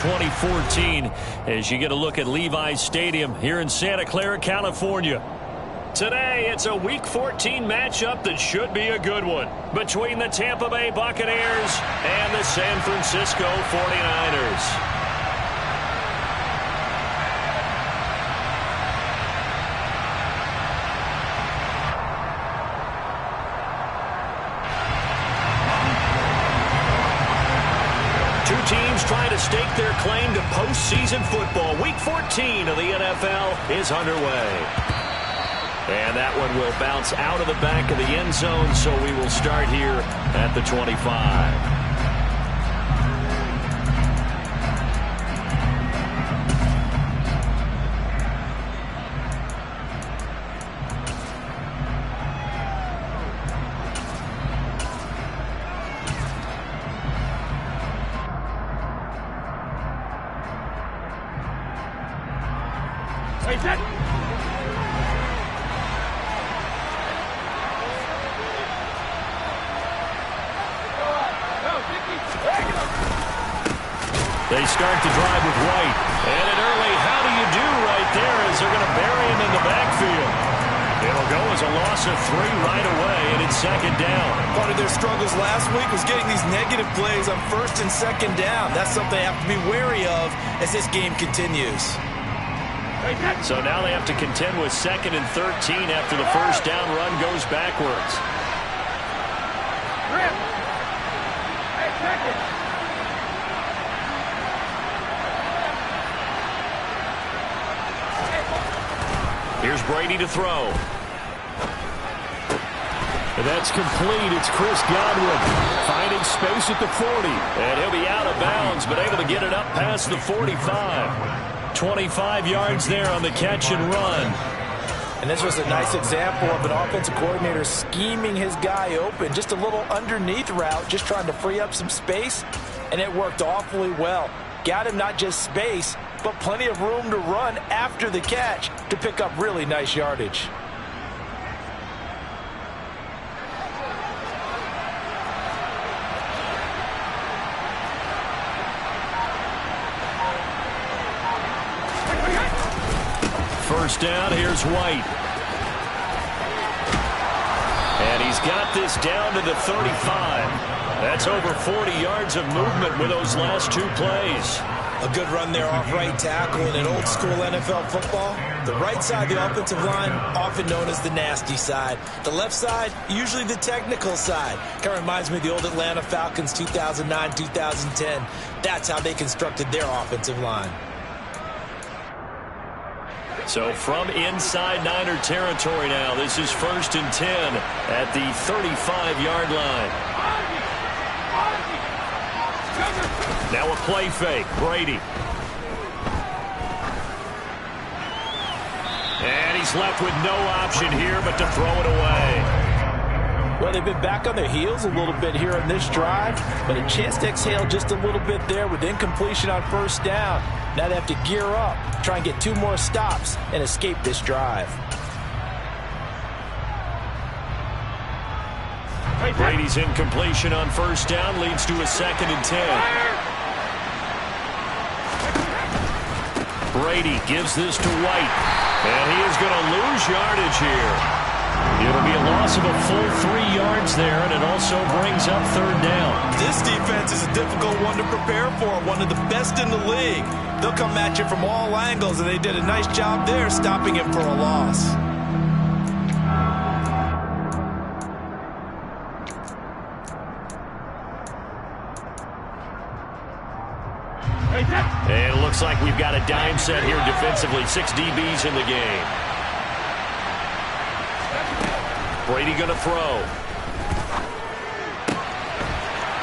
2014 as you get a look at Levi's Stadium here in Santa Clara, California. Today, it's a Week 14 matchup that should be a good one between the Tampa Bay Buccaneers and the San Francisco 49ers. Two teams trying to stake their claim to postseason football. Week 14 of the NFL is underway. And that one will bounce out of the back of the end zone, so we will start here at the 25. They start the drive with White. And an early how do you do right there as they're going to bury him in the backfield. It'll go as a loss of 3 right away, and it's second down. Part of their struggles last week was getting these negative plays on first and second down. That's something they have to be wary of as this game continues. So now they have to contend with 2nd and 13 after the first down run goes backwards. Here's Brady to throw. And that's complete. It's Chris Godwin finding space at the 40. And he'll be out of bounds, but able to get it up past the 45. 25 yards there on the catch and run. And this was a nice example of an offensive coordinator scheming his guy open. Just a little underneath route, just trying to free up some space. And it worked awfully well. Got him not just space, but plenty of room to run after the catch to pick up really nice yardage. First down, here's White. And he's got this down to the 35. That's over 40 yards of movement with those last 2 plays. A good run there off right tackle. In old school NFL football, the right side of the offensive line, often known as the nasty side. The left side, usually the technical side. Kind of reminds me of the old Atlanta Falcons 2009, 2010. That's how they constructed their offensive line. So from inside Niner territory now, this is 1st and 10 at the 35-yard line. Now a play fake, Brady. And he's left with no option here but to throw it away. Well, they've been back on their heels a little bit here in this drive, but a chance to exhale just a little bit there with incompletion on first down. Now they have to gear up, try and get 2 more stops, and escape this drive. Brady's incompletion on first down leads to a 2nd and 10. Brady gives this to White, and he is going to lose yardage here. It'll be a loss of a full 3 yards there, and it also brings up 3rd down. This defense is a difficult one to prepare for, one of the best in the league. They'll come at you from all angles, and they did a nice job there stopping him for a loss. And it looks like we've got a dime set here defensively. 6 DBs in the game. Brady going to throw.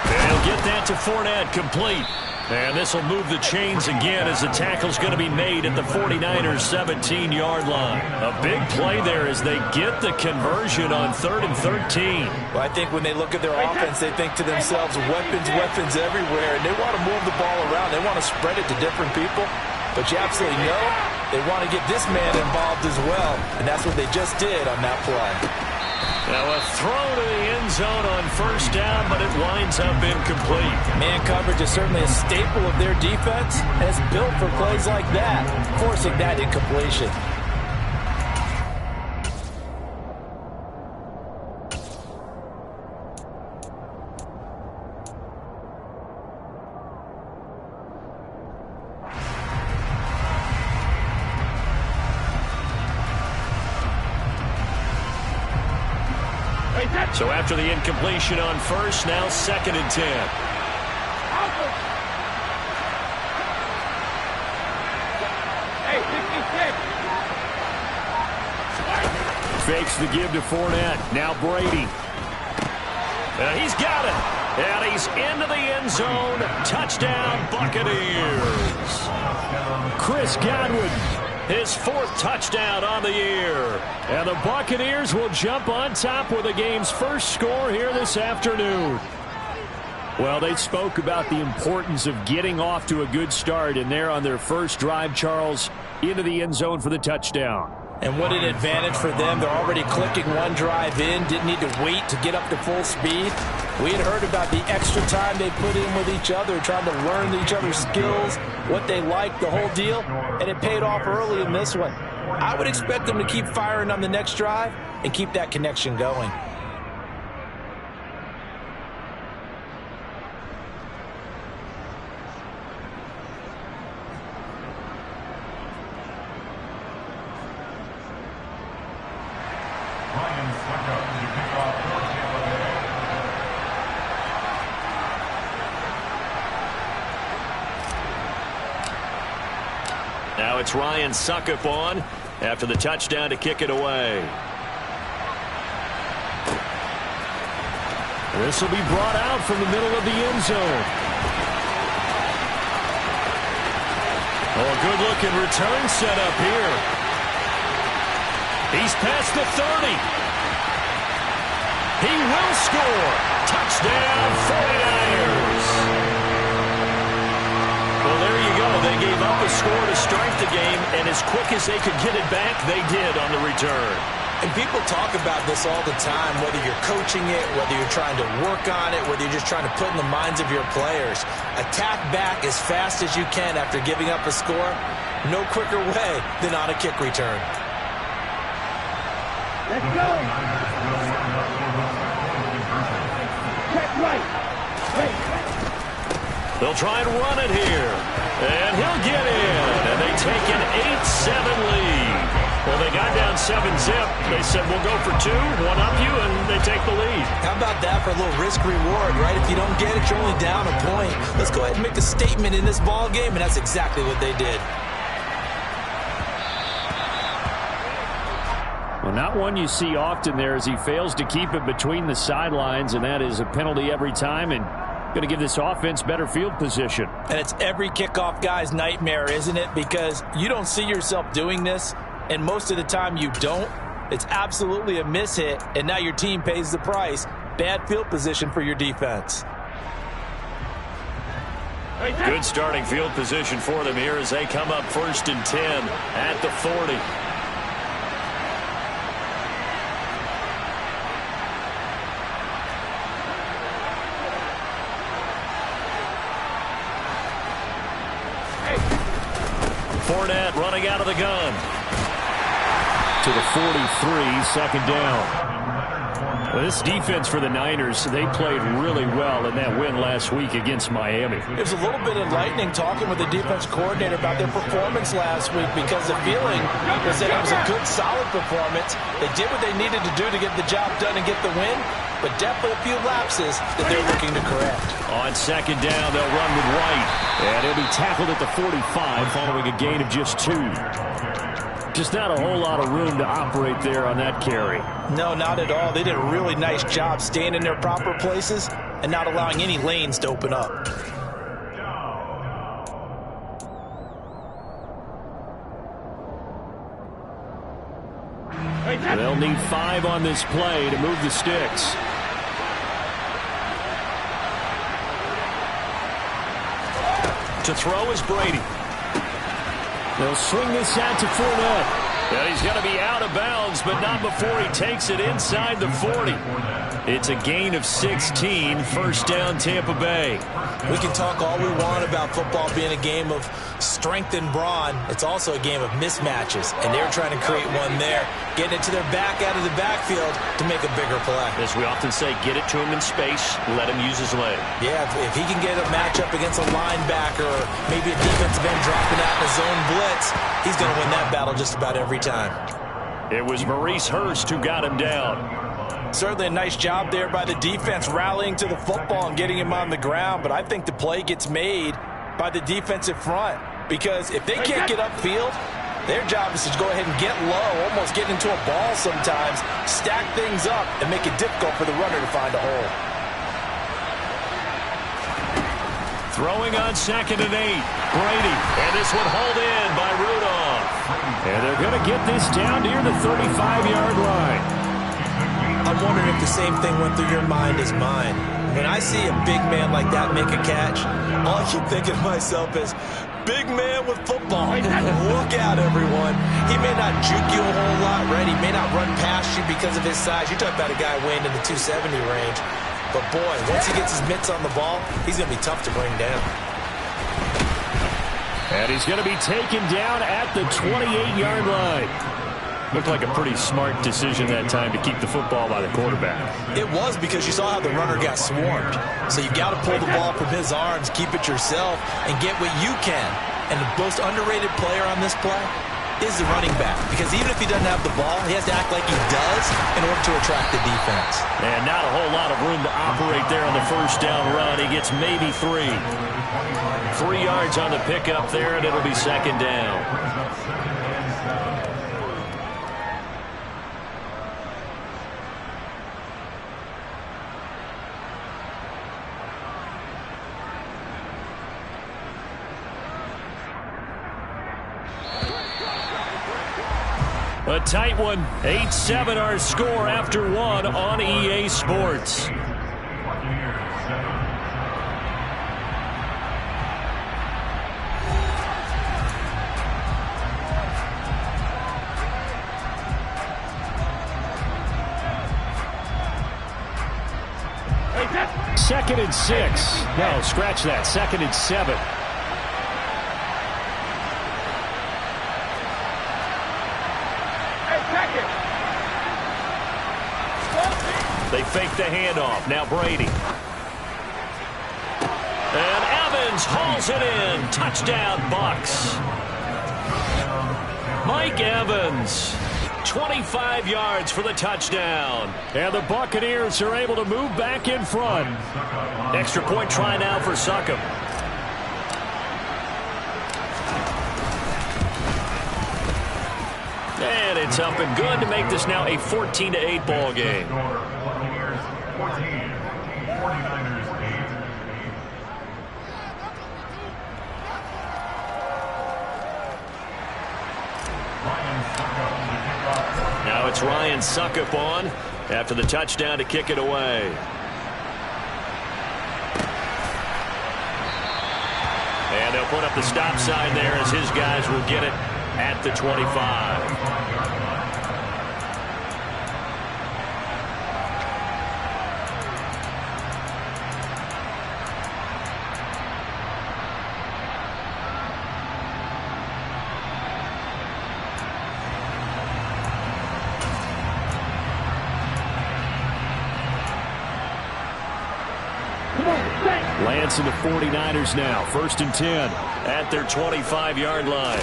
And he'll get that to Fournette, complete. And this will move the chains again as the tackle's going to be made at the 49ers' 17-yard line. A big play there as they get the conversion on 3rd and 13. Well, I think when they look at their offense, they think to themselves, weapons everywhere, and they want to move the ball around. They want to spread it to different people. But you absolutely know they want to get this man involved as well, and that's what they just did on that play. Now a throw to the end zone on first down, but it winds up incomplete. Man coverage is certainly a staple of their defense, and it's built for plays like that, forcing that incompletion. So after the incompletion on first, now 2nd and 10. Fakes the give to Fournette. Now Brady. He's got it. And he's into the end zone. Touchdown, Buccaneers. Chris Godwin, his 4th touchdown on the year. And the Buccaneers will jump on top with the game's first score here this afternoon. Well, they spoke about the importance of getting off to a good start, and they're on their first drive, Charles, into the end zone for the touchdown. And what an advantage for them. They're already clicking one drive in, didn't need to wait to get up to full speed. We had heard about the extra time they put in with each other, trying to learn each other's skills, what they like, the whole deal, and it paid off early in this one. I would expect them to keep firing on the next drive and keep that connection going. Now it's Ryan Suckup on after the touchdown to kick it away. This will be brought out from the middle of the end zone. Oh, a good-looking return set up here. He's past the 30. He will score. Touchdown, 49ers. Well, there you go. They gave up a score to start the game, and as quick as they could get it back, they did on the return. And people talk about this all the time, whether you're coaching it, whether you're trying to work on it, whether you're just trying to put in the minds of your players. Attack back as fast as you can after giving up a score. No quicker way than on a kick return. Let's go. Check right. Wait. They'll try and run it here. And he'll get in. And they take an 8-7 lead. Well, they got down 7-zip. They said, we'll go for 2, one up you, and they take the lead. How about that for a little risk-reward, right? If you don't get it, you're only down a point. Let's go ahead and make a statement in this ball game, and that's exactly what they did. Well, not one you see often there as he fails to keep it between the sidelines, and that is a penalty every time, and going to give this offense better field position. And it's every kickoff guy's nightmare, isn't it? Because you don't see yourself doing this, and most of the time you don't. It's absolutely a miss-hit, and now your team pays the price. Bad field position for your defense. Good starting field position for them here as they come up 1st and 10 at the 40. Fournette running out of the gun. To the 43, 2nd down. Well, this defense for the Niners, they played really well in that win last week against Miami. It was a little bit enlightening talking with the defense coordinator about their performance last week because the feeling was that it was a good, solid performance. They did what they needed to do to get the job done and get the win, but definitely a few lapses that they're looking to correct. On 2nd down, they'll run with White, and he'll be tackled at the 45 following a gain of just 2. Just not a whole lot of room to operate there on that carry. No, not at all. They did a really nice job staying in their proper places and not allowing any lanes to open up. They'll need 5 on this play to move the sticks. To throw is Brady. They'll swing this out to Fournette. And he's going to be out of bounds, but not before he takes it inside the 40. It's a gain of 16, first down Tampa Bay. We can talk all we want about football being a game of strength and brawn. It's also a game of mismatches, and they're trying to create one there, getting it to their back out of the backfield to make a bigger play. As we often say, get it to him in space, let him use his leg. Yeah, if he can get a matchup against a linebacker or maybe a defensive end dropping out in a zone blitz, he's going to win that battle just about every time. It was Maurice Hurst who got him down. Certainly a nice job there by the defense rallying to the football and getting him on the ground, but I think the play gets made by the defensive front because if they can't get upfield, their job is to go ahead and get low, almost get into a ball sometimes, stack things up, and make it difficult for the runner to find a hole. Throwing on 2nd and 8. Brady. And this one hauled in by Rudolph. And they're going to get this down near the 35-yard line. I'm wondering if the same thing went through your mind as mine. When I see a big man like that make a catch, all I keep thinking to myself is, big man with football. Look out, everyone. He may not juke you a whole lot, right? He may not run past you because of his size. You talk about a guy weighing in the 270 range. But, boy, once he gets his mitts on the ball, he's going to be tough to bring down. And he's going to be taken down at the 28-yard line. Looked like a pretty smart decision that time to keep the football by the quarterback. It was because you saw how the runner got swarmed. So you got to pull the ball from his arms, keep it yourself, and get what you can. And the most underrated player on this play is the running back. Because even if he doesn't have the ball, he has to act like he does in order to attract the defense. And not a whole lot of room to operate there on the first down run. He gets maybe 3. 3 yards on the pickup there, and it'll be 2nd down. A tight one, 8-7 our score after 1 on EA Sports. Second and 6. No, scratch that. 2nd and 7. They fake the handoff. Now Brady. And Evans hauls it in. Touchdown, Bucs. Mike Evans, 25 yards for the touchdown. And the Buccaneers are able to move back in front. Extra point try now for Succop. And it's up and good to make this now a 14-8 ball game. Now it's Ryan Succop on after the touchdown to kick it away. And they'll put up the stop sign there as his guys will get it at the 25. Lance and the 49ers now. 1st and 10 at their 25-yard line.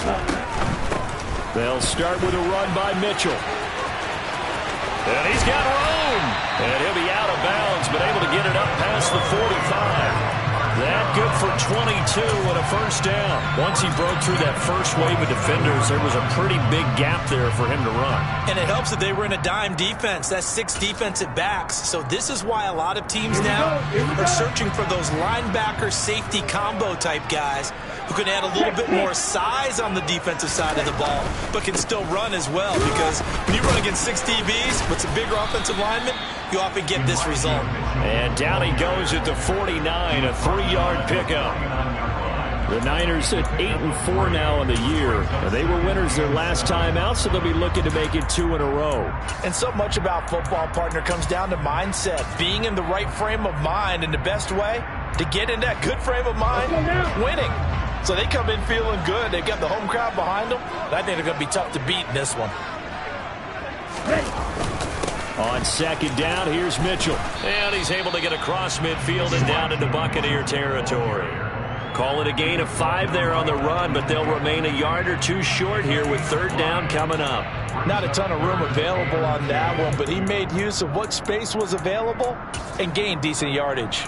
They'll start with a run by Mitchell. And he's got room. And he'll be out of bounds, but able to get it up past the 45. That good for 22 and a first down. Once he broke through that first wave of defenders, there was a pretty big gap there for him to run. And it helps that they were in a dime defense. That's 6 defensive backs. So this is why a lot of teams now are searching for those linebacker safety combo type guys who can add a little bit more size on the defensive side of the ball, but can still run as well. Because when you run against 6 DBs with some bigger offensive linemen, you often get this result. And down he goes at the 49, a 3-yard pickup. The Niners at 8-4 now in the year. They were winners their last time out, so they'll be looking to make it 2 in a row. And so much about football, partner, comes down to mindset. Being in the right frame of mind, and the best way to get in that good frame of mind, winning. So they come in feeling good. They've got the home crowd behind them. I think they're going to be tough to beat in this one. On second down, here's Mitchell. And he's able to get across midfield and down into Buccaneer territory. Call it a gain of 5 there on the run, but they'll remain a yard or 2 short here with third down coming up. Not a ton of room available on that one, but he made use of what space was available and gained decent yardage.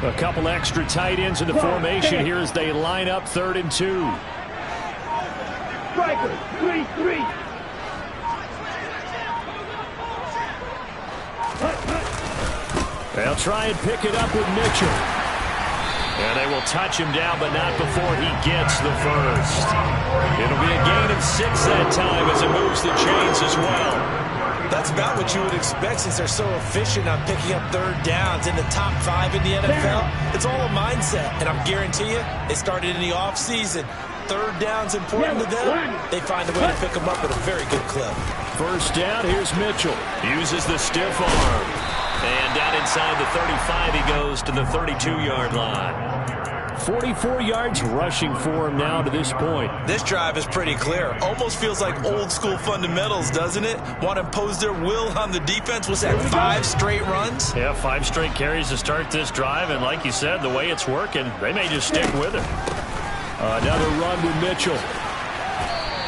A couple extra tight ends in the formation here as they line up 3rd and 2. Striker, 3-3. They'll try and pick it up with Mitchell. And they will touch him down, but not before he gets the first. It'll be a gain of 6 that time as it moves the chains as well. That's about what you would expect since they're so efficient on picking up third downs in the top 5 in the NFL. It's all a mindset, and I'm guarantee you, they started in the offseason. Third down's important to them. They find a way to pick them up at a very good clip. First down, here's Mitchell. Uses the stiff arm. And down inside the 35, he goes to the 32-yard line. 44 yards rushing for him now to this point. This drive is pretty clear. Almost feels like old school fundamentals, doesn't it? Want to impose their will on the defense. Was that 5 straight runs? Yeah, 5 straight carries to start this drive. And like you said, the way it's working, they may just stick with it. Another run with Mitchell.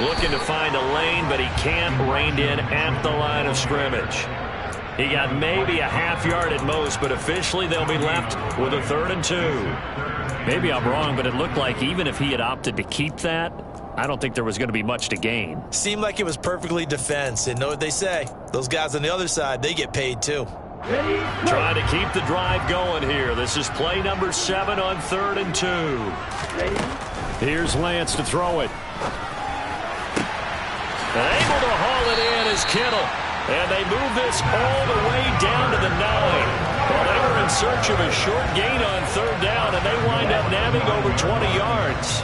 Looking to find a lane, but he can't. Reined in at the line of scrimmage. He got maybe a half yard at most, but officially they'll be left with a 3rd and 2. Maybe I'm wrong, but it looked like even if he had opted to keep that, I don't think there was going to be much to gain. Seemed like it was perfectly defense, and know what they say. Those guys on the other side, they get paid too. Trying to keep the drive going here. This is play number 7 on 3rd and 2. Here's Lance to throw it. And able to haul it in is Kittle. And they move this all the way down to the 9. Well, they were in search of a short gain on 3rd down, and they wind up nabbing over 20 yards.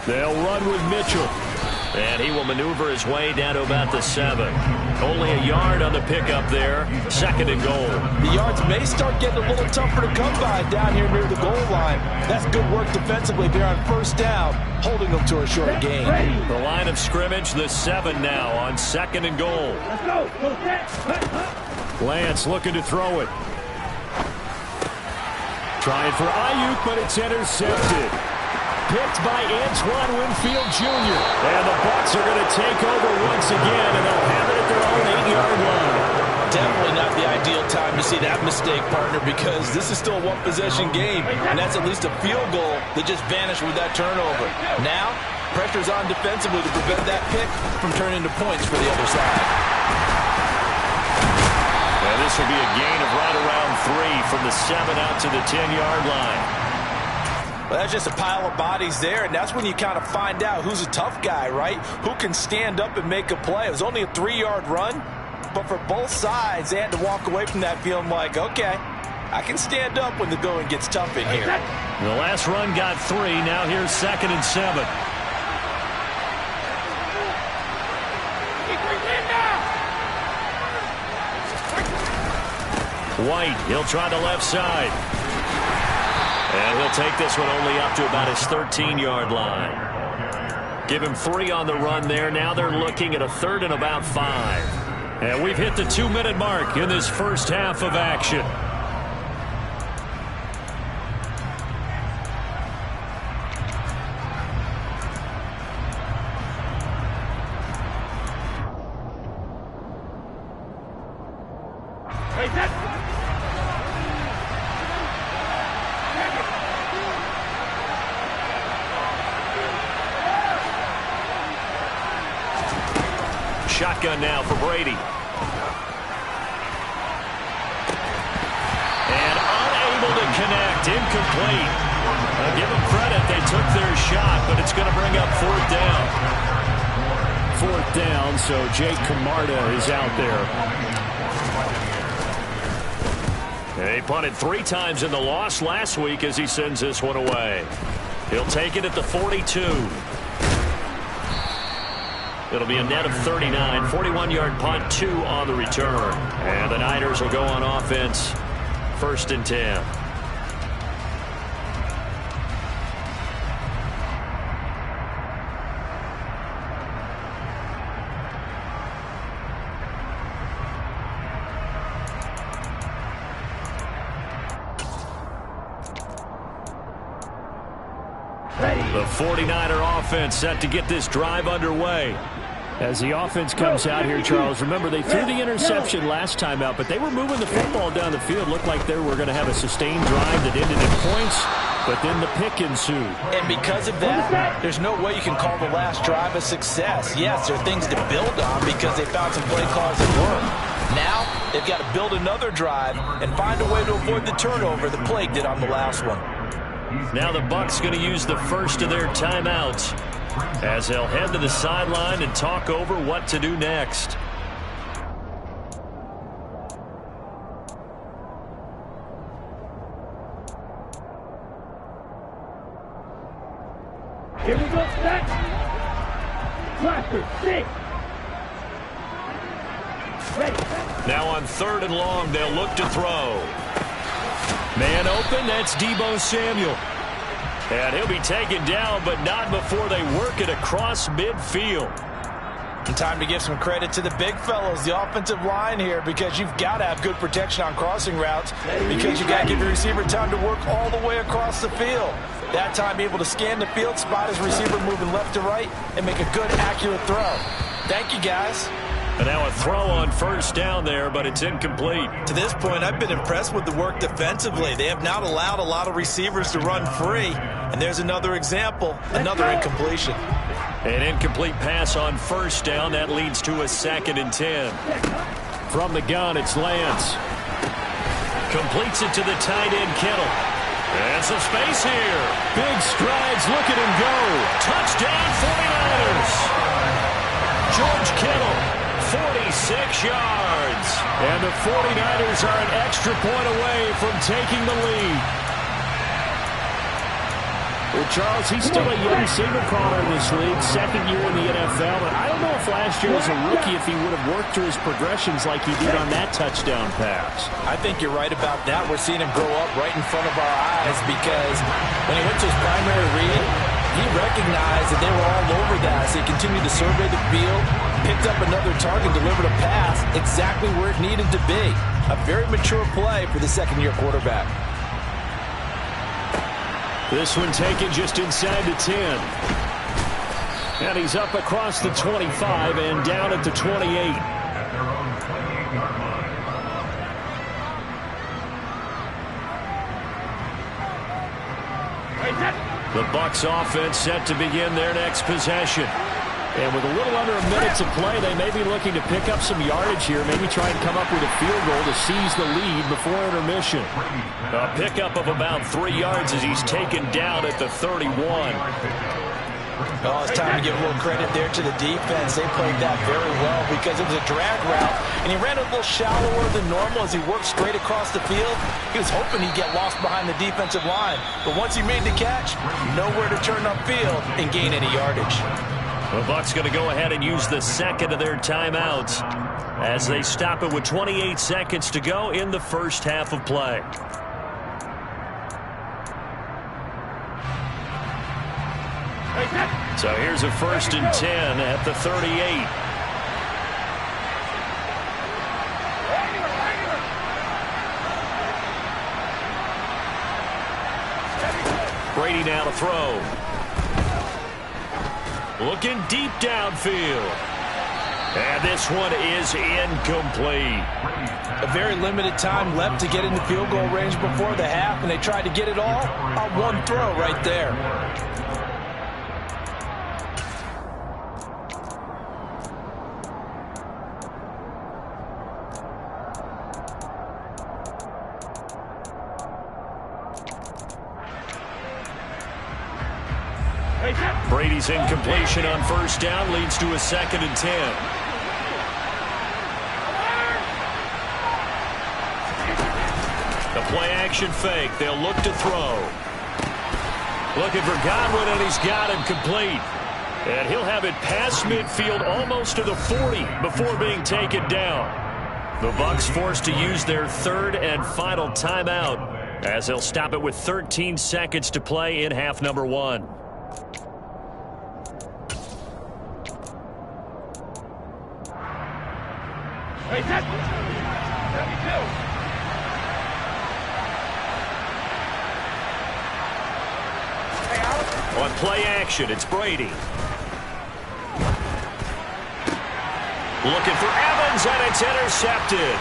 They'll run with Mitchell. And he will maneuver his way down to about the 7. Only a yard on the pickup there. 2nd and goal. The yards may start getting a little tougher to come by down here near the goal line. That's good work defensively there on 1st down, holding them to a short gain. The line of scrimmage, the 7 now on 2nd and goal. Let's go. Lance looking to throw it. Trying for Ayuk, but it's intercepted. Picked by Antoine Winfield Jr. And the Bucs are going to take over once again, and they'll have it at their own 8-yard line. Definitely not the ideal time to see that mistake, partner, because this is still a one-possession game, and that's at least a field goal that just vanished with that turnover. Now, pressure's on defensively to prevent that pick from turning into points for the other side. And this will be a gain of right around 3 from the 7 out to the 10-yard line. Well, that's just a pile of bodies there, and that's when you kind of find out who's a tough guy, right? Who can stand up and make a play. It was only a 3-yard run, but for both sides, they had to walk away from that feeling like, okay, I can stand up when the going gets tough in here. The last run got 3. Now here's 2nd and 7. White, he'll try the left side. And he'll take this one only up to about his 13-yard line. Give him 3 on the run there. Now they're looking at a 3rd and about 5. And we've hit the 2-minute mark in this first half of action. Shotgun now for Brady. connect. Incomplete. Give them credit. They took their shot, but it's going to bring up fourth down. Fourth down, so Jake Camarda is out there. He punted 3 times in the loss last week as he sends this one away. He'll take it at the 42. It'll be a net of 39. 41-yard punt, 2 on the return. And the Niners will go on offense. 1st and 10. The 49er offense set to get this drive underway. As the offense comes out here, Charles, remember they threw the interception last time out, but they were moving the football down the field. Looked like they were going to have a sustained drive that ended in points, but then the pick ensued. And because of that, there's no way you can call the last drive a success. Yes, there are things to build on because they found some play calls that work. Now, they've got to build another drive and find a way to avoid the turnover the Plague did on the last one. Now the Bucs going to use the first of their timeouts as they'll head to the sideline and talk over what to do next. Here we go, set. Cluster, 6. Ready. Now on 3rd and long, they'll look to throw. Man open, that's Deebo Samuel. And he'll be taken down, but not before they work it across midfield. And time to give some credit to the big fellows, the offensive line here, because you've got to have good protection on crossing routes because you've got to give your receiver time to work all the way across the field. That time able to scan the field, spot his receiver moving left to right, and make a good, accurate throw. Thank you, guys. And now a throw on 1st down there, but it's incomplete. To this point, I've been impressed with the work defensively. They have not allowed a lot of receivers to run free. And there's another example, another incompletion. An incomplete pass on 1st down. That leads to a 2nd and 10. From the gun, it's Lance. Completes it to the tight end, Kittle. And some space here. Big strides. Look at him go. Touchdown, 49ers. George Kittle. 46 yards. And the 49ers are an extra point away from taking the lead. Well, Charles, he's still a young single caller in this league, 2nd year in the NFL. But I don't know if last year as a rookie, if he would have worked through his progressions like he did on that touchdown pass. I think you're right about that. We're seeing him grow up right in front of our eyes because when he went to his primary read, he recognized that they were all over that. So he continued to survey the field, picked up another target, delivered a pass exactly where it needed to be. A very mature play for the 2nd-year quarterback. This one taken just inside the 10. And he's up across the 25 and down at the 28. The Bucs offense set to begin their next possession. And with a little under a minute to play, they may be looking to pick up some yardage here, maybe try and come up with a field goal to seize the lead before intermission. A pickup of about 3 yards as he's taken down at the 31. Oh, it's time to give a little credit there to the defense. They played that very well because it was a drag route, and he ran a little shallower than normal as he worked straight across the field. He was hoping he'd get lost behind the defensive line, but once he made the catch, nowhere to turn upfield and gain any yardage. The Bucs going to go ahead and use the 2nd of their timeouts as they stop it with 28 seconds to go in the first half of play. So here's a 1st and 10 at the 38. Brady now to throw. Looking deep downfield. And this one is incomplete. A very limited time left to get into field goal range before the half, and they tried to get it all on one throw right there. Brady's incompletion on first down leads to a 2nd and 10. The play-action fake. They'll look to throw. Looking for Godwin, and he's got him complete. And he'll have it past midfield almost to the 40 before being taken down. The Bucs forced to use their 3rd and final timeout as they'll stop it with 13 seconds to play in half number 1. On play action, it's Brady. Looking for Evans, and it's intercepted.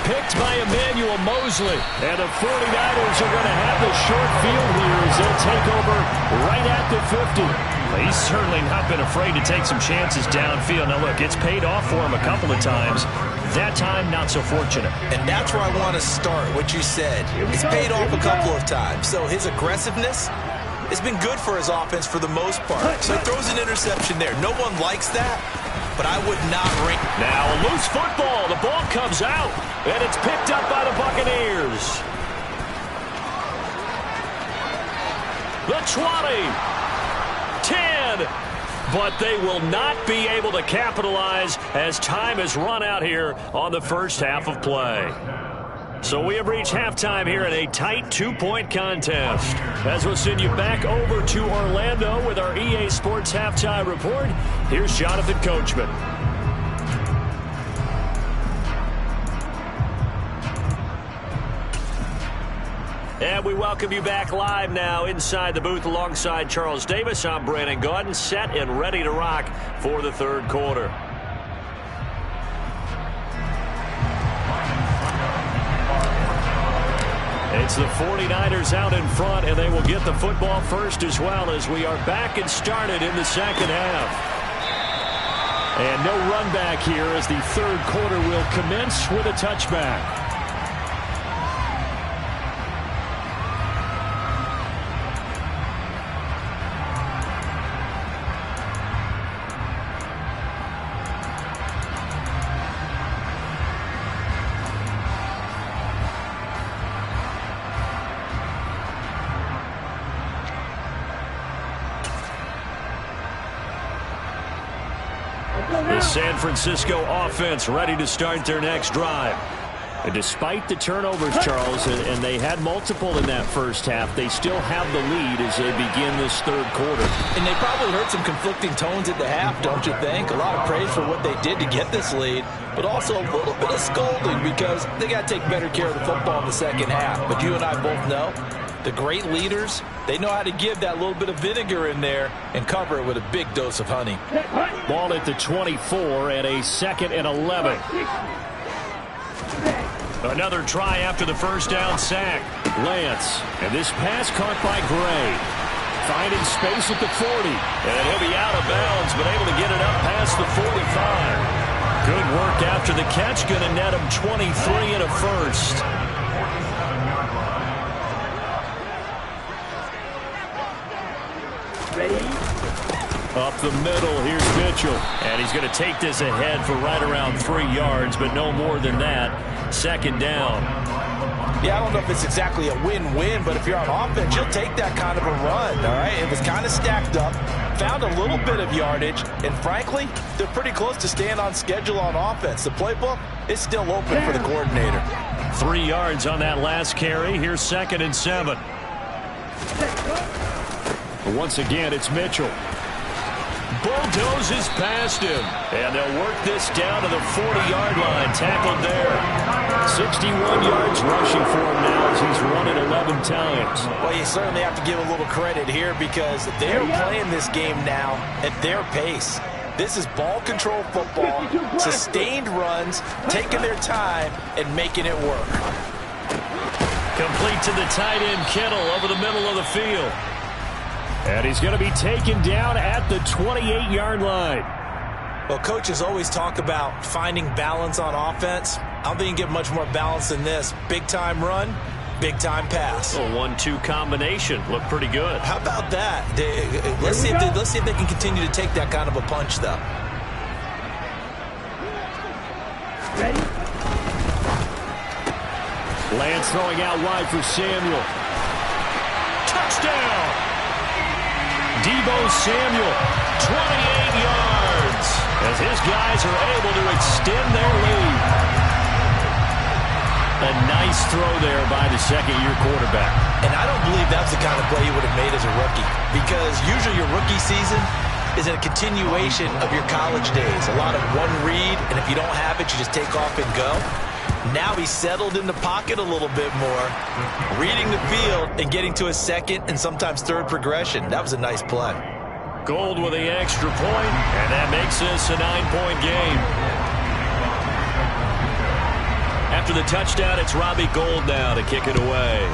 Picked by Emmanuel Mosley. And the 49ers are going to have the short field here as they'll take over right at the 50. He's certainly not been afraid to take some chances downfield. Now, look, it's paid off for him a couple of times. That time, not so fortunate. And that's where I want to start, what you said. It's paid off a couple of times. So his aggressiveness has been good for his offense for the most part. So he throws an interception there. No one likes that, but I would not ring. Now a loose football. The ball comes out, and it's picked up by the Buccaneers. The 20. 10. But they will not be able to capitalize as time has run out here on the first half of play. So we have reached halftime here in a tight 2-point contest. As we'll send you back over to Orlando with our EA Sports Halftime Report, here's Jonathan Coachman. And we welcome you back live now inside the booth alongside Charles Davis. I'm Brandon Gaudin, set and ready to rock for the 3rd quarter. It's the 49ers out in front, and they will get the football first as well as we are back and started in the 2nd half. And no run back here as the 3rd quarter will commence with a touchback. The San Francisco offense ready to start their next drive. And despite the turnovers, Charles, and they had multiple in that first half, they still have the lead as they begin this 3rd quarter. And they probably heard some conflicting tones at the half, don't you think? A lot of praise for what they did to get this lead, but also a little bit of scolding because they got to take better care of the football in the 2nd half. But you and I both know the great leaders, they know how to give that little bit of vinegar in there and cover it with a big dose of honey. Ball at the 24 and a 2nd and 11. Another try after the first down sack. Lance, and this pass caught by Gray. Finding space at the 40. And he'll be out of bounds, but able to get it up past the 45. Good work after the catch. Going to net him 23 and a first. Up the middle, here's Mitchell. And he's going to take this ahead for right around 3 yards, but no more than that. 2nd down. Yeah, I don't know if it's exactly a win-win, but if you're on offense, you'll take that kind of a run, all right? It was kind of stacked up, found a little bit of yardage, and frankly, they're pretty close to staying on schedule on offense. The playbook is still open for the coordinator. 3 yards on that last carry. Here's 2nd and 7. Once again, it's Mitchell. Bulldozes past him. And they'll work this down to the 40-yard line. Tackled there. 61 yards rushing for him now as he's run it 11 times. Well, you certainly have to give a little credit here because they're playing this game now at their pace. This is ball control football, sustained runs, taking their time and making it work. Complete to the tight end, Kittle, over the middle of the field. And he's going to be taken down at the 28-yard line. Well, coaches always talk about finding balance on offense. I don't think you can get much more balance than this. Big-time run, Big-time pass. A 1-2 combination. Looked pretty good. How about that? Let's see if they can continue to take that kind of a punch, though. Ready? Lance throwing out wide for Samuel. Touchdown! Deebo Samuel, 28 yards, as his guys are able to extend their lead. A nice throw there by the second-year quarterback. And I don't believe that's the kind of play he would have made as a rookie, because usually your rookie season is a continuation of your college days. A lot of one read, and if you don't have it, you just take off and go. Now he's settled in the pocket a little bit more, reading the field and getting to a second and sometimes third progression. That was a nice play. Gold with the extra point, and that makes this a 9-point game. After the touchdown, it's Robbie Gould now to kick it away.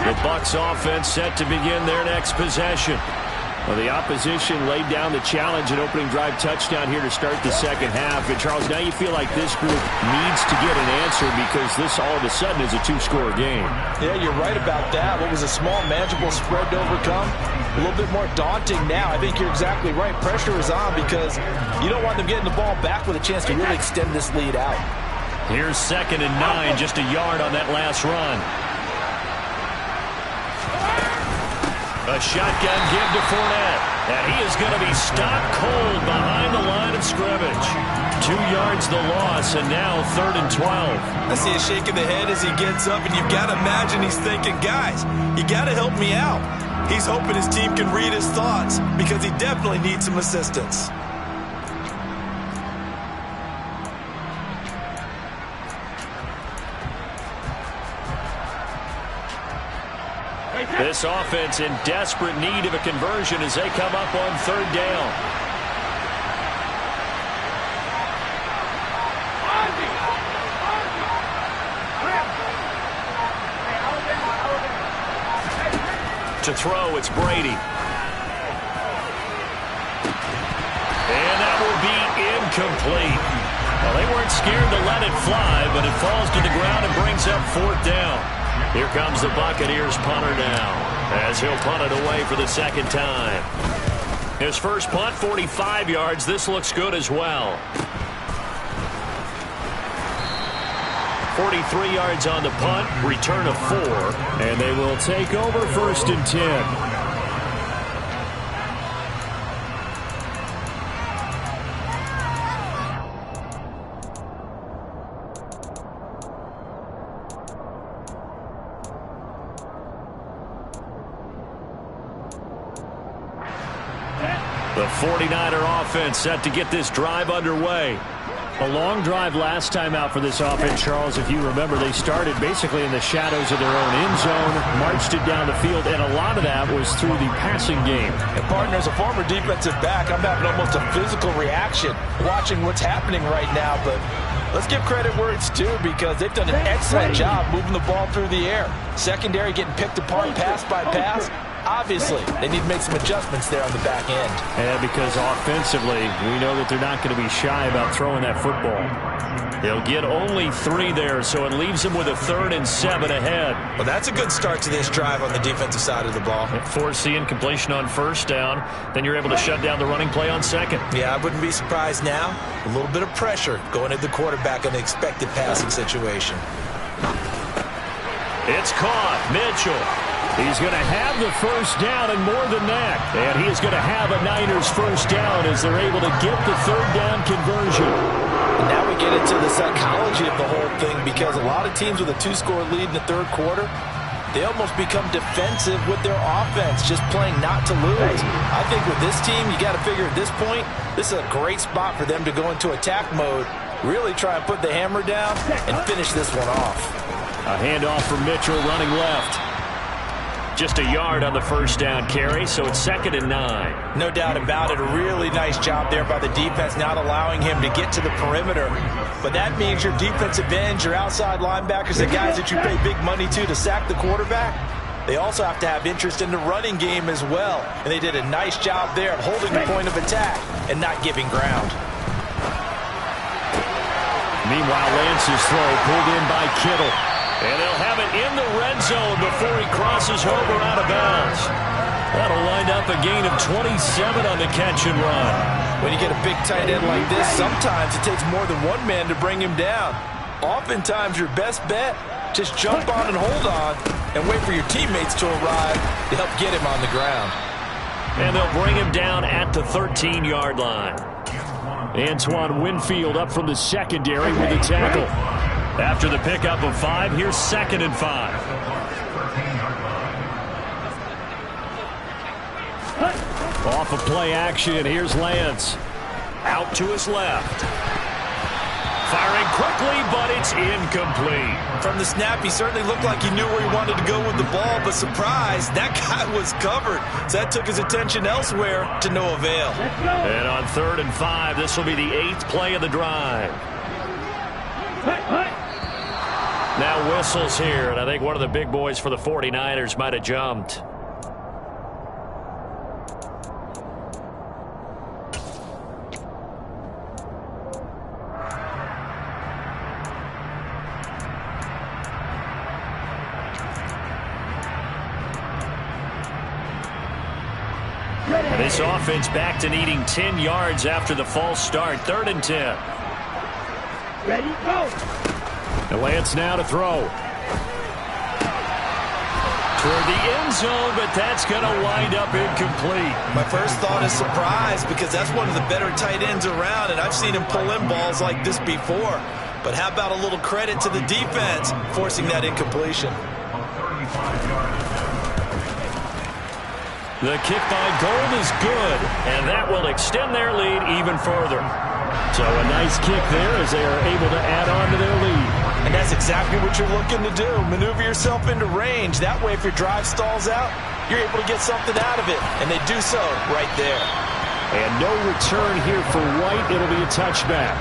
The Bucs offense set to begin their next possession. Well, the opposition laid down the challenge, an opening drive touchdown here to start the second half. And, Charles, now you feel like this group needs to get an answer because this all of a sudden is a 2-score game. Yeah, you're right about that. What was a small, manageable spread to overcome, a little bit more daunting now. I think you're exactly right. Pressure is on because you don't want them getting the ball back with a chance to really extend this lead out. Here's 2nd and 9, just a yard on that last run. A shotgun give to Fournette, and he is going to be stopped cold behind the line of scrimmage. 2 yards the loss, and now 3rd and 12. I see a shake of the head as he gets up, and you've got to imagine he's thinking, guys, you got to help me out. He's hoping his team can read his thoughts because he definitely needs some assistance. This offense in desperate need of a conversion as they come up on 3rd down. To throw, it's Brady. And that will be incomplete. Well, they weren't scared to let it fly, but it falls to the ground and brings up 4th down. Here comes the Buccaneers punter now, as he'll punt it away for the 2nd time. His first punt, 45 yards. This looks good as well. 43 yards on the punt, return of 4, and they will take over 1st and 10. The 49er offense set to get this drive underway. A long drive last time out for this offense, Charles. If you remember, they started basically in the shadows of their own end zone, marched it down the field, and a lot of that was through the passing game. And partner, as a former defensive back, I'm having almost a physical reaction watching what's happening right now. But let's give credit where it's due because they've done an excellent job moving the ball through the air. Secondary getting picked apart pass by pass. Obviously, they need to make some adjustments there on the back end. And because offensively, we know that they're not going to be shy about throwing that football. They'll get only 3 there, so it leaves them with a 3rd and 7 ahead. Well, that's a good start to this drive on the defensive side of the ball. Force the incompletion on 1st down, then you're able to shut down the running play on 2nd. Yeah, I wouldn't be surprised now. A little bit of pressure going at the quarterback in the expected passing situation. It's caught. Mitchell. He's going to have the 1st down and more than that. And he is going to have a Niners 1st down as they're able to get the 3rd down conversion. And now we get into the psychology of the whole thing because a lot of teams with a 2-score lead in the 3rd quarter, they almost become defensive with their offense, just playing not to lose. I think with this team, you got to figure at this point, this is a great spot for them to go into attack mode, really try and put the hammer down and finish this one off. A handoff from Mitchell running left. Just a yard on the 1st down carry, so it's 2nd and 9. No doubt about it. A really nice job there by the defense, not allowing him to get to the perimeter. but that means your defensive ends, your outside linebackers, the guys that you pay big money to sack the quarterback, they also have to have interest in the running game as well. And they did a nice job there of holding the point of attack and not giving ground. Meanwhile, Lance's throw pulled in by Kittle. And they'll have it in the red zone before he crosses over out of bounds. That'll wind up a gain of 27 on the catch and run. When you get a big tight end like this, sometimes it takes more than one man to bring him down. Oftentimes, your best bet, just jump on and hold on and wait for your teammates to arrive to help get him on the ground. And they'll bring him down at the 13-yard line. Antoine Winfield up from the secondary with a tackle. After the pickup of 5, here's 2nd and 5. Off of play action, here's Lance. Out to his left. Firing quickly, but it's incomplete. From the snap, he certainly looked like he knew where he wanted to go with the ball, but surprise, that guy was covered. So that took his attention elsewhere to no avail. And on 3rd and 5, this will be the 8th play of the drive. Now whistles here, and I think one of the big boys for the 49ers might have jumped. And this offense back to needing 10 yards after the false start. 3rd and 10. Ready, go. And Lance now to throw. Toward the end zone, but that's going to wind up incomplete. My first thought is surprise, because that's one of the better tight ends around, and I've seen him pull in balls like this before. But how about a little credit to the defense forcing that incompletion? The kick by Gold is good, and that will extend their lead even further. So a nice kick there as they are able to add on to their lead. And that's exactly what you're looking to do. Maneuver yourself into range. That way, if your drive stalls out, you're able to get something out of it. And they do so right there. And no return here for White. It'll be a touchback.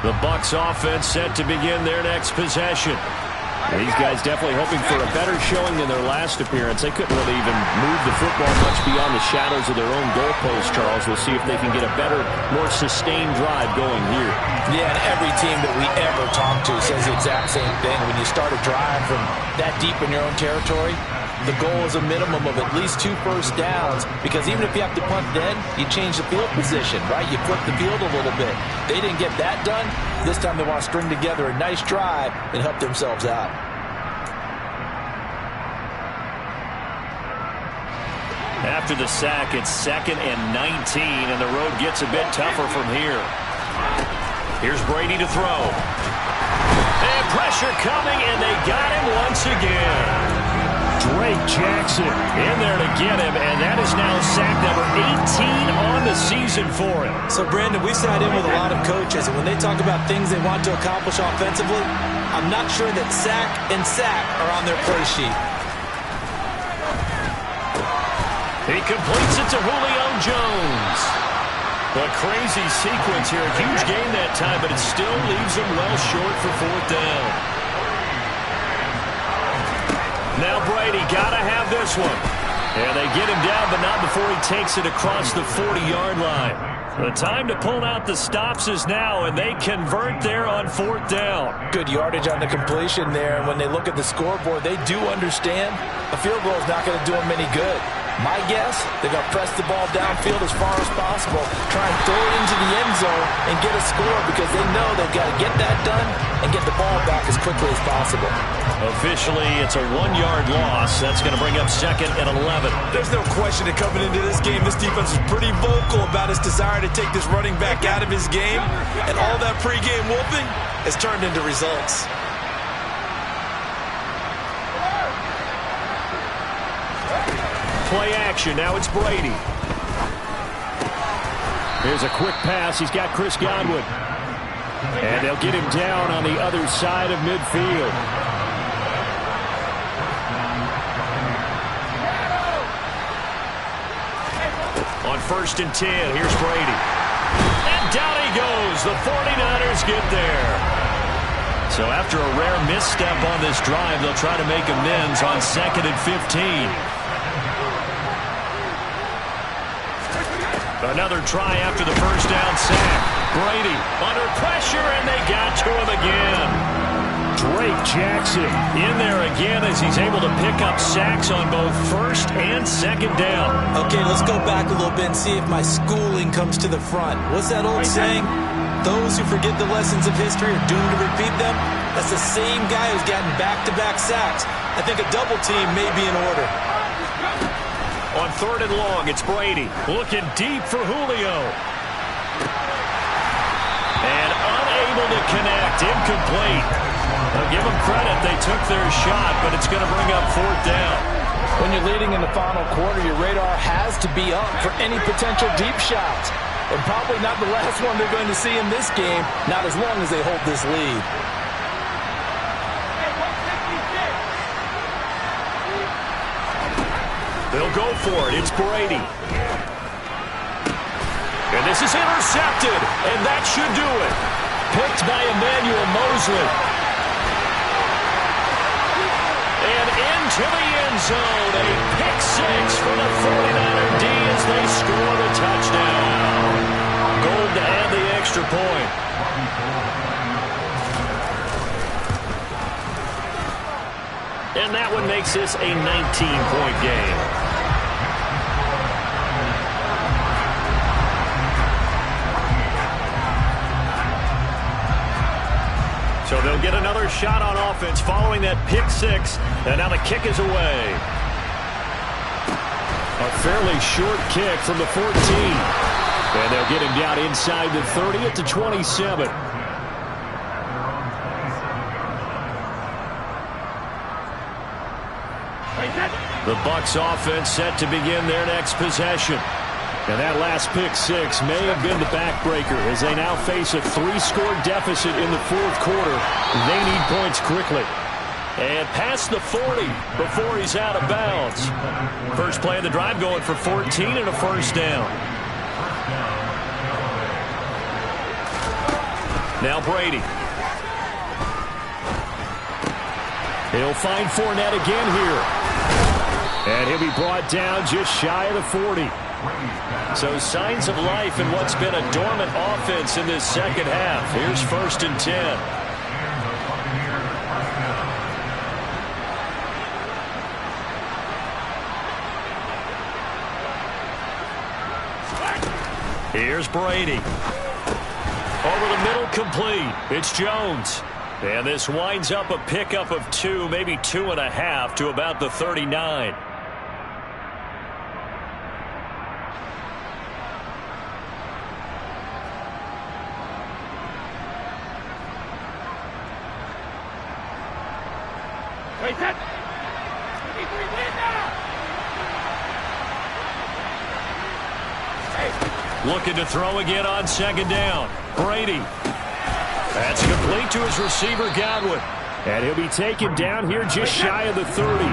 The Bucs offense set to begin their next possession. And these guys definitely hoping for a better showing than their last appearance. They couldn't really even move the football much beyond the shadows of their own goalpost, Charles. We'll see if they can get a better, more sustained drive going here. Yeah, and every team that we ever talk to says the exact same thing. When you start a drive from that deep in your own territory, the goal is a minimum of at least 2 first downs, because even if you have to punt then, you change the field position, right? You flip the field a little bit. They didn't get that done. This time they want to string together a nice drive and help themselves out. After the sack, it's 2nd and 19, and the road gets a bit tougher from here. Here's Brady to throw. And pressure coming, and they got him once again. Drake Jackson in there to get him, and that is now sack number 18 on the season for him. So, Brandon, we've sat in with a lot of coaches, and when they talk about things they want to accomplish offensively, I'm not sure that sack and sack are on their play sheet. He completes it to Julio Jones. A crazy sequence here. A huge gain that time, but it still leaves him well short for 4th down. Now Brady got to have this one. And they get him down, but not before he takes it across the 40-yard line. The time to pull out the stops is now, and they convert there on 4th down. Good yardage on the completion there. And when they look at the scoreboard, they do understand a field goal is not going to do them any good. My guess, they're going to press the ball downfield as far as possible, try and throw it into the end zone and get a score, because they know they've got to get that done and get the ball back as quickly as possible. Officially, it's a 1-yard loss. That's going to bring up 2nd and 11. There's no question that coming into this game, this defense is pretty vocal about its desire to take this running back out of his game, and all that pregame whooping has turned into results. Play action. Now it's Brady. Here's a quick pass. He's got Chris Godwin. And they'll get him down on the other side of midfield. On 1st and 10, here's Brady. And down he goes. The 49ers get there. So after a rare misstep on this drive, they'll try to make amends on 2nd and 15. Another try after the first down sack. Brady under pressure, and they got to him again. Drake Jackson in there again as he's able to pick up sacks on both 1st and 2nd down. Okay, let's go back a little bit and see if my schooling comes to the front. What's that old saying? Those who forget the lessons of history are doomed to repeat them. That's the same guy who's gotten back-to-back sacks. I think a double team may be in order. On 3rd and long, it's Brady looking deep for Julio. And unable to connect, incomplete. I'll give them credit, they took their shot, but it's going to bring up 4th down. When you're leading in the final quarter, your radar has to be up for any potential deep shots. And probably not the last one they're going to see in this game, not as long as they hold this lead. They'll go for it. It's Brady. And this is intercepted, and that should do it. Picked by Emmanuel Mosley. And into the end zone, a pick 6 for the 49er D as they score the touchdown. Gold to add the extra point. And that one makes this a 19-point game. So they'll get another shot on offense following that pick 6. And now the kick is away. A fairly short kick from the 14. And they'll get him down inside the 30 at the 27. The Bucs offense set to begin their next possession. And that last pick 6 may have been the backbreaker as they now face a 3-score deficit in the 4th quarter. They need points quickly. And past the 40 before he's out of bounds. First play of the drive going for 14 and a 1st down. Now Brady. He'll find Fournette again here. And he'll be brought down just shy of the 40. So signs of life in what's been a dormant offense in this second half. Here's 1st and 10. Here's Brady. Over the middle, complete. It's Jones. And this winds up a pickup of 2, maybe 2.5 to about the 39. Looking to throw again on 2nd down. Brady. That's complete to his receiver, Godwin. And he'll be taken down here just shy of the 30.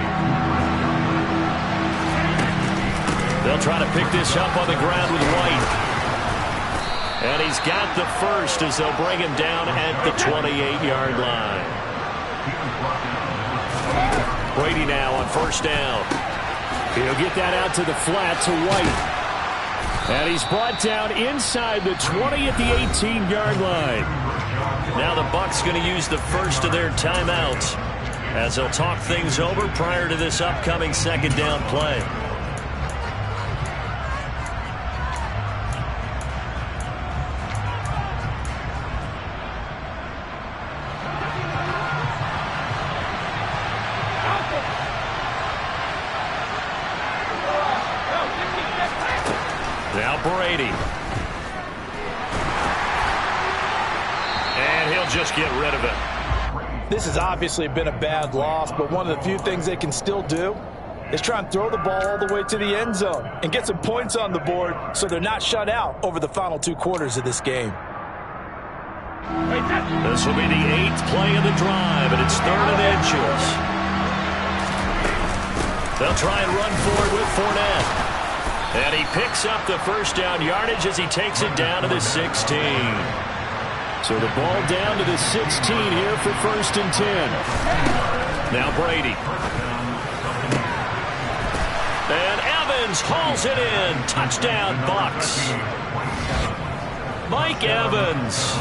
They'll try to pick this up on the ground with White. And he's got the first as they'll bring him down at the 28-yard line. Brady now on 1st down. He'll get that out to the flat to White. And he's brought down inside the 20 at the 18-yard line. Now the Bucs going to use the first of their timeouts as they'll talk things over prior to this upcoming 2nd down play. Now Brady. And he'll just get rid of it. This has obviously been a bad loss, but one of the few things they can still do is try and throw the ball all the way to the end zone and get some points on the board so they're not shut out over the final 2 quarters of this game. This will be the 8th play of the drive, and it's 3rd and inches. They'll try and run forward with Fournette. And he picks up the first down yardage as he takes it down to the 16. So the ball down to the 16 here for 1st and 10. Now Brady. And Evans hauls it in. Touchdown, Bucks. Mike Evans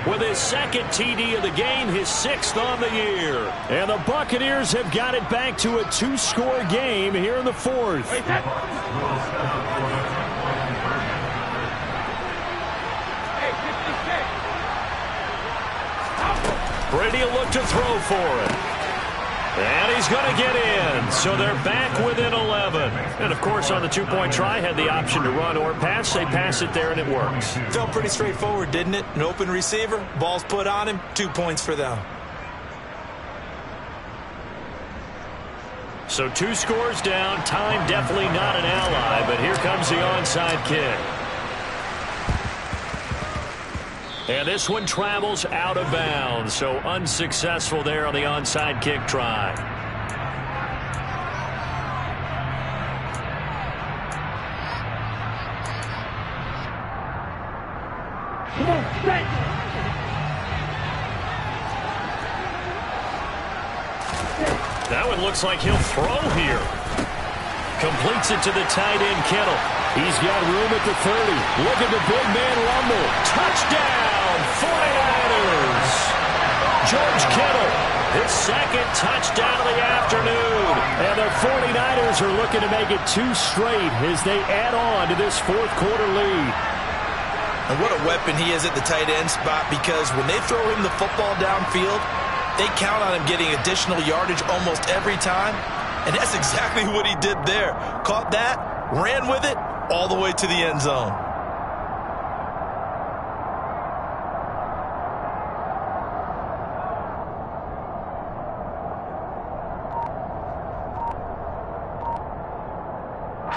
with his 2nd TD of the game, his 6th on the year. And the Buccaneers have got it back to a 2-score game here in the 4th. Brady will look to throw for it. And he's going to get in. So they're back within 11. And, of course, on the 2-point try, had the option to run or pass. They pass it there, and it works. Felt pretty straightforward, didn't it? An open receiver, ball's put on him, 2 points for them. So 2 scores down. Time definitely not an ally, but here comes the onside kick. And this one travels out of bounds, so unsuccessful there on the onside kick try. That one looks like he'll throw here. Completes it to the tight end, Kittle. He's got room at the 30. Look at the big man rumble. Touchdown, 49ers. George Kittle, his 2nd touchdown of the afternoon. And the 49ers are looking to make it 2 straight as they add on to this 4th quarter lead. And what a weapon he is at the tight end spot, because when they throw him the football downfield, they count on him getting additional yardage almost every time. And that's exactly what he did there. Caught that, ran with it, all the way to the end zone.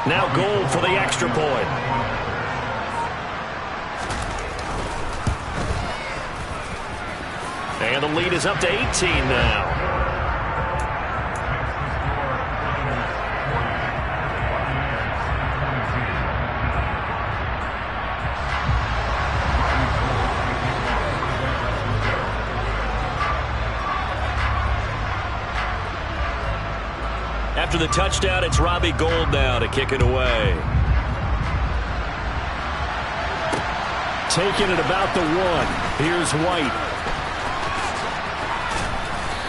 Now goal for the extra point. And the lead is up to 18 now. After the touchdown, it's Robbie Gould now to kick it away. Taking it about the 1. Here's White.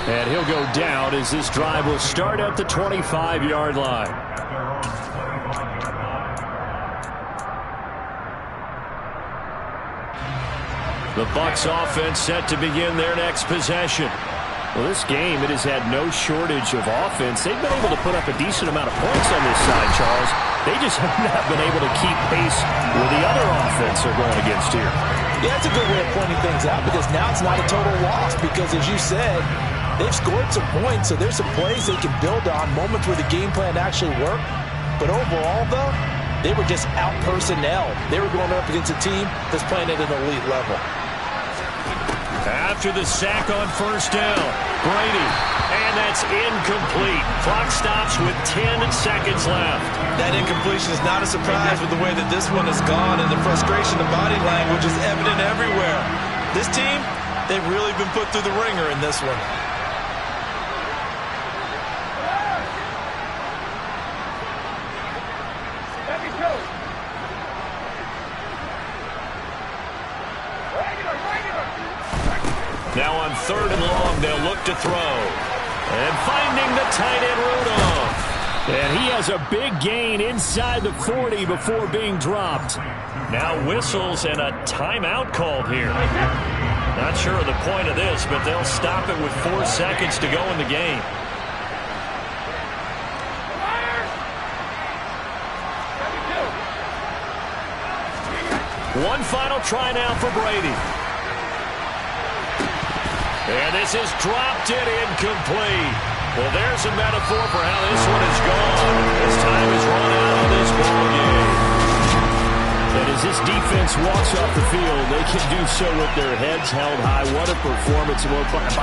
And he'll go down as this drive will start at the 25-yard line. The Bucs offense set to begin their next possession. Well, this game, it has had no shortage of offense. They've been able to put up a decent amount of points on this side, Charles. They just have not been able to keep pace with the other offense they're going against here. Yeah, that's a good way of pointing things out, because now it's not a total loss, because as you said, they've scored some points, so there's some plays they can build on, moments where the game plan actually worked. But overall, though, they were just out-personnel. They were going up against a team that's playing at an elite level. After the sack on 1st down, Brady, and that's incomplete. Clock stops with 10 seconds left. That incompletion is not a surprise with the way that this one has gone, and the frustration, the body language is evident everywhere. This team, they've really been put through the ringer in this one. Now on 3rd and long, they'll look to throw. And finding the tight end Rudolph. And he has a big gain inside the 40 before being dropped. Now whistles and a timeout called here. Not sure of the point of this, but they'll stop it with 4 seconds to go in the game. One final try now for Brady. And this is dropped in incomplete. Well, there's a metaphor for how this one is gone as time is run out on this ball game. And as this this defense walks off the field, they can do so with their heads held high. What a performance by